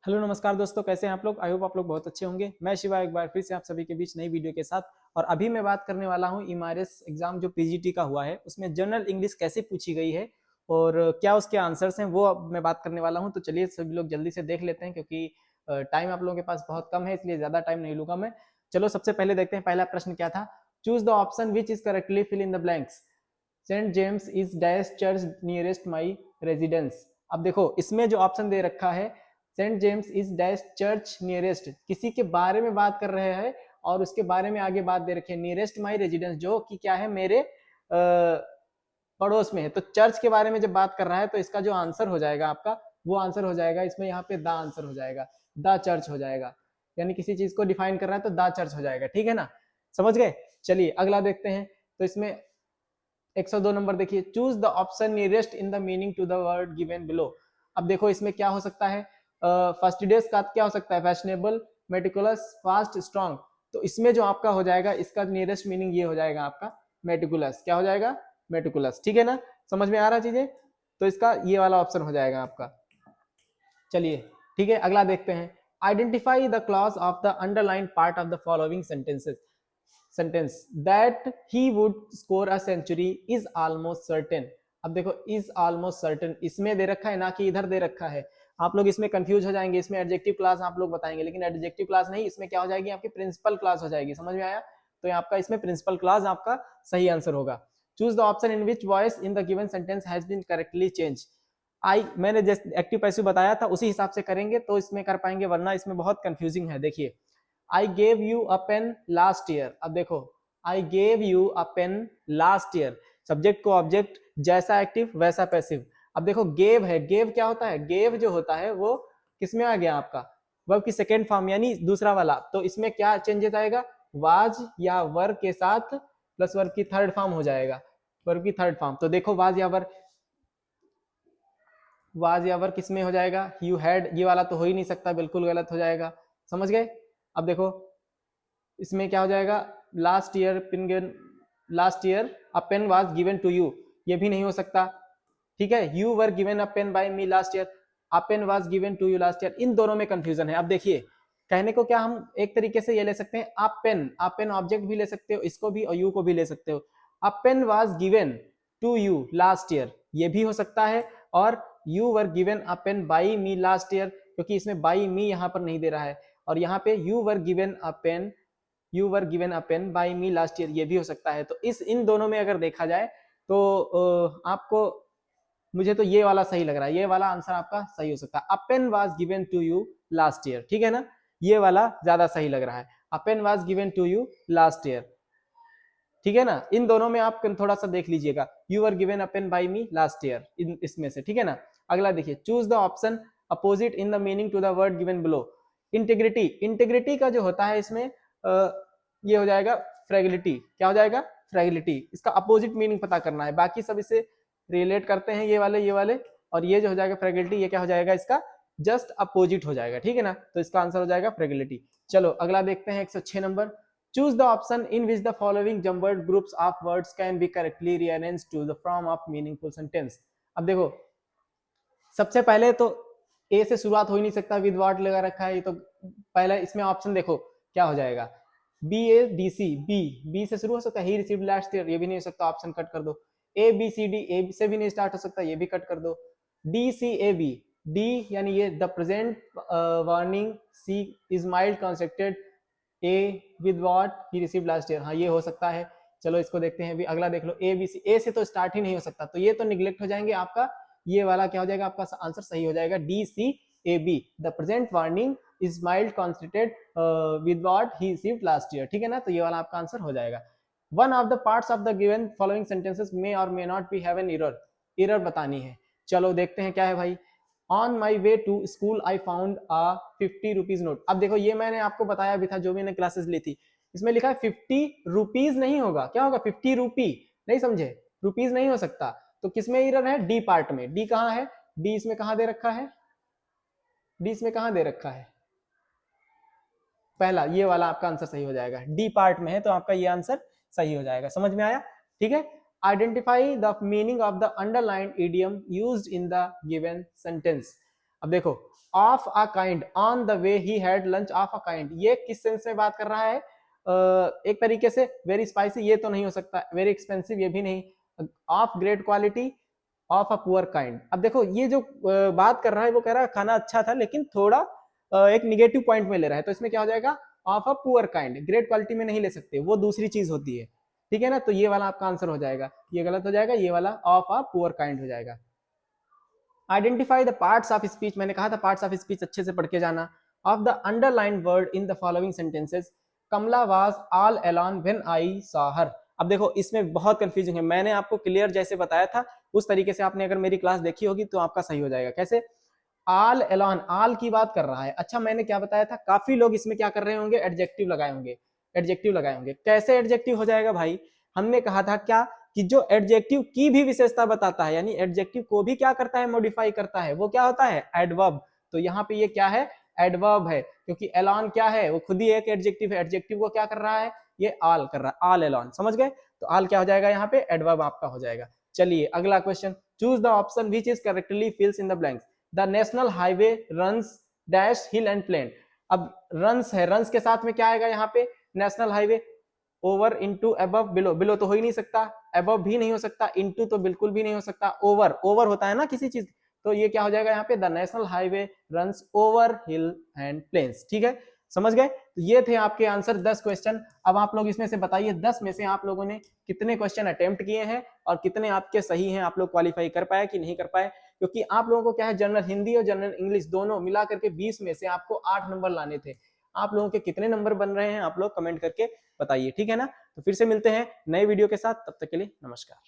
Hello नमस्कार दोस्तों, कैसे हैं आप लोग। आई होप आप लोग बहुत अच्छे होंगे। मैं शिवा एक बार फिर से आप सभी के बीच नई वीडियो के साथ। और अभी मैं बात करने वाला हूं इमारस एग्जाम जो पीजीटी का हुआ है उसमें जनरल इंग्लिश कैसे पूछी गई है और क्या उसके आंसर्स हैं वो अब मैं बात करने वाला हूं। तो चलिए सभी लोग जल्दी से देख लेते हैं क्योंकि टाइम आप लोगों के पास बहुत कम है, इसलिए ज्यादा टाइम नहीं लूंगा मैं। चलो सबसे पहले देखते हैं पहला प्रश्न क्या था। Choose the option which is correctly fill in the blanks. Saint James is dash church nearest my residence. अब देखो इसमें जो ऑप्शन दे रखा है Saint James is dash church nearest, किसी के बारे में बात कर रहे हैं और उसके बारे में आगे बात दे रखी है नियरेस्ट माई रेजिडेंस, जो कि क्या है मेरे पड़ोस में है। तो चर्च के बारे में जब बात कर रहा है तो इसका जो आंसर हो जाएगा आपका वो आंसर हो जाएगा इसमें यहाँ पे द आंसर हो जाएगा, द चर्च हो जाएगा। यानी किसी चीज को डिफाइन कर रहा है तो द चर्च हो जाएगा। ठीक है ना, समझ गए। चलिए अगला देखते हैं। तो इसमें 102 नंबर देखिए, choose the option nearest in the meaning to the word given below. अब देखो इसमें क्या हो सकता है, फर्स्ट डेज का क्या हो सकता है, फैशनेबल, मेटिकुलस, फास्ट, स्ट्रॉन्ग। तो इसमें जो आपका हो जाएगा इसका नियरेस्ट मीनिंग ये हो जाएगा आपका मेटिकुलस। क्या हो जाएगा, मेटिकुलस। ठीक है ना, समझ में आ रहा चीजें। तो इसका ये वाला ऑप्शन हो जाएगा आपका। चलिए ठीक है, अगला देखते हैं। Identify the clause of the underline part of the following sentences. Sentence that he would score a century is almost certain. अब देखो इज ऑलमोस्ट सर्टेन इसमें दे रखा है ना कि इधर दे रखा है। आप लोग इसमें कंफ्यूज हो जाएंगे, इसमें एडजेक्टिव क्लास आप लोग बताएंगे, लेकिन एडजेक्टिव क्लास नहीं, इसमें क्या हो जाएगी आपकी प्रिंसिपल क्लास हो जाएगी। समझ में आया। तो आपका इसमें प्रिंसिपल क्लास आपका सही आंसर होगा। Choose the option in which voice in the given sentence has been correctly change. I मैंने जैसे एक्टिव पैसिव बताया था उसी हिसाब से करेंगे तो इसमें कर पाएंगे, वरना इसमें बहुत कंफ्यूजिंग है। देखिए, I gave you a pen last year. अब देखो I gave you a pen last year, subject को ऑब्जेक्ट, जैसा एक्टिव वैसा पैसिव। अब देखो गेव है, गेव क्या होता है, गेव जो होता है वो किसमें आ गया आपका, वर्ब की सेकेंड फॉर्म यानी दूसरा वाला। तो इसमें क्या चेंजेस आएगा, वाज या वर के साथ प्लस वर्ब की थर्ड फॉर्म हो जाएगा, वर्ब की थर्ड फॉर्म। तो देखो वाज या वर, वाज या वर किस में हो जाएगा, यू हैड, ये वाला तो हो ही नहीं सकता, बिल्कुल गलत हो जाएगा। समझ गए। अब देखो इसमें क्या हो जाएगा, last year pen, last year a pen was given to you, ये भी नहीं हो सकता। ठीक है, you were given a pen by me last year, a pen was given to you last year. इन दोनों में कंफ्यूजन है। अब देखिए कहने को क्या हम एक तरीके से ये ले सकते हैं, अ पेन, अ पेन ऑब्जेक्ट भी ले सकते हो इसको भी और यू को भी ले सकते हो। A pen was given to you last year, ये भी हो सकता है। और you were given a pen by me last year, क्योंकि इसमें बाई मी यहाँ पर नहीं दे रहा है, और यहाँ पे you were given a pen, you were given a pen by me last year, ये भी हो सकता है। तो इस इन दोनों में अगर देखा जाए तो आपको, मुझे तो ये वाला सही लग रहा है, ये वाला आंसर आपका सही हो सकता है। A pen was given to you last year. ठीक है ना, ये वाला ज्यादा सही लग रहा है, a pen was given to you last year. ठीक है ना, इन दोनों में आप थोड़ा सा देख लीजिएगा, you were given a pen by me last year, इन इसमें से। ठीक है ना, अगला देखिए, choose the option opposite in the meaning to the word given below. Integrity, integrity का जो होता है इसमें ये हो जाएगा फ्रेगिलिटी। क्या हो जाएगा, फ्रेगिलिटी। इसका अपोजिट मीनिंग पता करना है, बाकी सब इसे रिलेट करते हैं ये वाले, और ये जो हो जाएगा फ्रेगिलिटी, ये क्या हो जाएगा इसका जस्ट अपोजिट हो जाएगा। ठीक है ना, तो इसका आंसर हो जाएगा फ्रेगिलिटी। चलो अगला देखते हैं 106 number. Choose the option in which the following jumbled groups of words can be correctly rearranged to the form of meaningful sentence। अब देखो सबसे पहले तो ए से शुरुआत हो ही नहीं सकता, विद व्हाट लगा रखा है, ये तो पहले इसमें ऑप्शन देखो क्या हो जाएगा, B A D C, B, B से शुरू हो सकता है, ही रिसीव्ड लास्ट ईयर, ये भी नहीं हो सकता, ऑप्शन कट कर दो। ए बी सी डी, ए से भी नहीं स्टार्ट हो सकता, ये भी कट कर दो। D C A B, D यानी ये the present warning, C is mild constructed, A with what he received last year, हाँ ये हो सकता है। चलो इसको देखते हैं, भी अगला देख लो, ए बी सी, ए से तो स्टार्ट ही नहीं हो सकता, तो ये तो निग्लेक्ट हो जाएंगे। आपका ये वाला क्या हो जाएगा, आपका आंसर सही हो जाएगा D C A B, the present warning is mild constituted with what he received last year. ठीक है ना, तो ये वाला आपका आंसर हो जाएगा। One of the parts of the given following sentences may or may not be have an error, error बतानी है। चलो देखते हैं क्या है भाई। On my way to school I found a 50 rupees note. अब देखो ये मैंने आपको बताया भी था जो मैंने क्लासेस ली थी, इसमें लिखा है 50 रुपीज नहीं होगा, क्या होगा 50 रुपी, नहीं समझे, रुपीज नहीं हो सकता। तो किसमें एरर है, डी पार्ट में। डी कहाँ है, डी इसमें कहाँ दे रखा है, डी इसमें कहाँ दे रखा है, पहला ये वाला आपका आंसर सही हो जाएगा, डी पार्ट में है तो आपका ये आंसर सही हो जाएगा। समझ में आया। ठीक है, identify the meaning of the underline idiom used in the given sentence. अब देखो of a kind on the way he had lunch of a kind, ये किस सेंस में बात कर रहा है? एक तरीके से वेरी स्पाइसी ये तो नहीं हो सकता, वेरी एक्सपेंसिव ये भी नहीं, of great quality of a poor kind. अब देखो ये जो बात कर रहा है वो कह रहा है खाना अच्छा था लेकिन थोड़ा एक निगेटिव पॉइंट में ले रहा है, तो इसमें क्या हो जाएगा? Of a poor kind, great quality में नहीं ले सकते, वो दूसरी चीज होती है, ठीक है ना? तो ये वाला आपका आंसर हो जाएगा, ये गलत हो जाएगा, ये वाला ऑफ अ पुअर काइंड हो जाएगा। Identify the parts of speech, मैंने कहा था पार्ट्स ऑफ स्पीच अच्छे से पढ़ के जाना। Of the underline word in the following sentences, Kamala was all alone when I saw her. अब देखो इसमें बहुत कंफ्यूजिंग है, मैंने आपको क्लियर जैसे बताया था उस तरीके से आपने अगर मेरी क्लास देखी होगी तो आपका सही हो जाएगा। कैसे? ऑल अलोन, ऑल की बात कर रहा है। अच्छा मैंने क्या बताया था, काफी लोग इसमें क्या कर रहे होंगे? एडजेक्टिव लगाए होंगे, एडजेक्टिव लगाए होंगे। कैसे एडजेक्टिव हो जाएगा भाई? हमने कहा था क्या कि जो एडजेक्टिव की भी विशेषता बताता है, यानी एडजेक्टिव को भी क्या करता है? मॉडिफाई करता है, वो क्या होता है? एडवर्ब। तो यहाँ पे ये क्या है? एडवर्ब है, क्योंकि एलॉन क्या है? वो खुद ही एक एडजेक्टिव है, एडजेक्टिव को क्या कर रहा है? ये ऑल कर रहा है, ऑल एलॉन, समझ गए? तो ऑल क्या हो जाएगा यहाँ पे? एडवर्ब आपका हो जाएगा। चलिए अगला question, choose the option which is correctly fills in the blanks. The national highway runs dash hill and plain. अब रन्स है, रन्स के साथ में क्या आएगा यहाँ पे? National highway. Over into above below, below तो हो ही नहीं सकता, अबव भी नहीं हो सकता, इंटू तो बिल्कुल भी नहीं हो सकता, ओवर, ओवर होता है ना किसी चीज, तो ये क्या हो जाएगा यहाँ पे? The national highway runs over hill and plains. ठीक है, समझ गए? तो ये थे आपके आंसर 10 क्वेश्चन। अब आप लोग इसमें से बताइए 10 में से आप लोगों ने कितने क्वेश्चन अटेम्प्ट किए हैं और कितने आपके सही हैं, आप लोग क्वालिफाई कर पाए कि नहीं कर पाए? क्योंकि आप लोगों को क्या है, जनरल हिंदी और जनरल इंग्लिश दोनों मिला करके 20 में से आपको 8 नंबर लाने थे। आप लोगों के कितने नंबर बन रहे हैं आप लोग कमेंट करके बताइए, ठीक है ना? तो फिर से मिलते हैं नए वीडियो के साथ, तब तक के लिए नमस्कार।